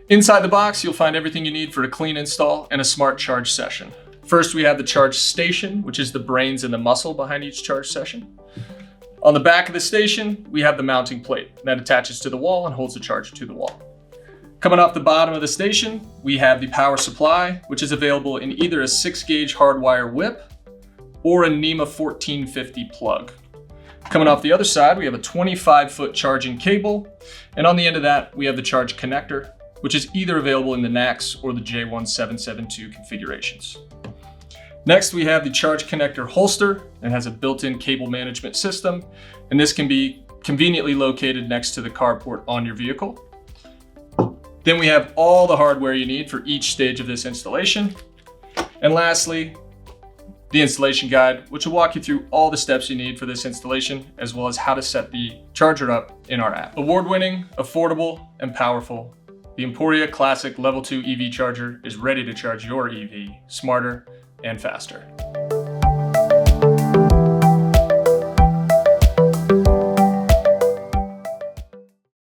Inside the box, you'll find everything you need for a clean install and a smart charge session. First, we have the charge station, which is the brains and the muscle behind each charge session. On the back of the station, we have the mounting plate that attaches to the wall and holds the charger to the wall. Coming off the bottom of the station, we have the power supply, which is available in either a 6-gauge hardwire whip or a NEMA 1450 plug. Coming off the other side, we have a 25-foot charging cable, and on the end of that, we have the charge connector, which is either available in the NACS or the J1772 configurations. Next, we have the charge connector holster and has a built-in cable management system, and this can be conveniently located next to the carport on your vehicle. Then we have all the hardware you need for each stage of this installation. And lastly, the installation guide, which will walk you through all the steps you need for this installation, as well as how to set the charger up in our app. Award-winning, affordable, and powerful, the Emporia Classic Level 2 EV charger is ready to charge your EV smarter and faster.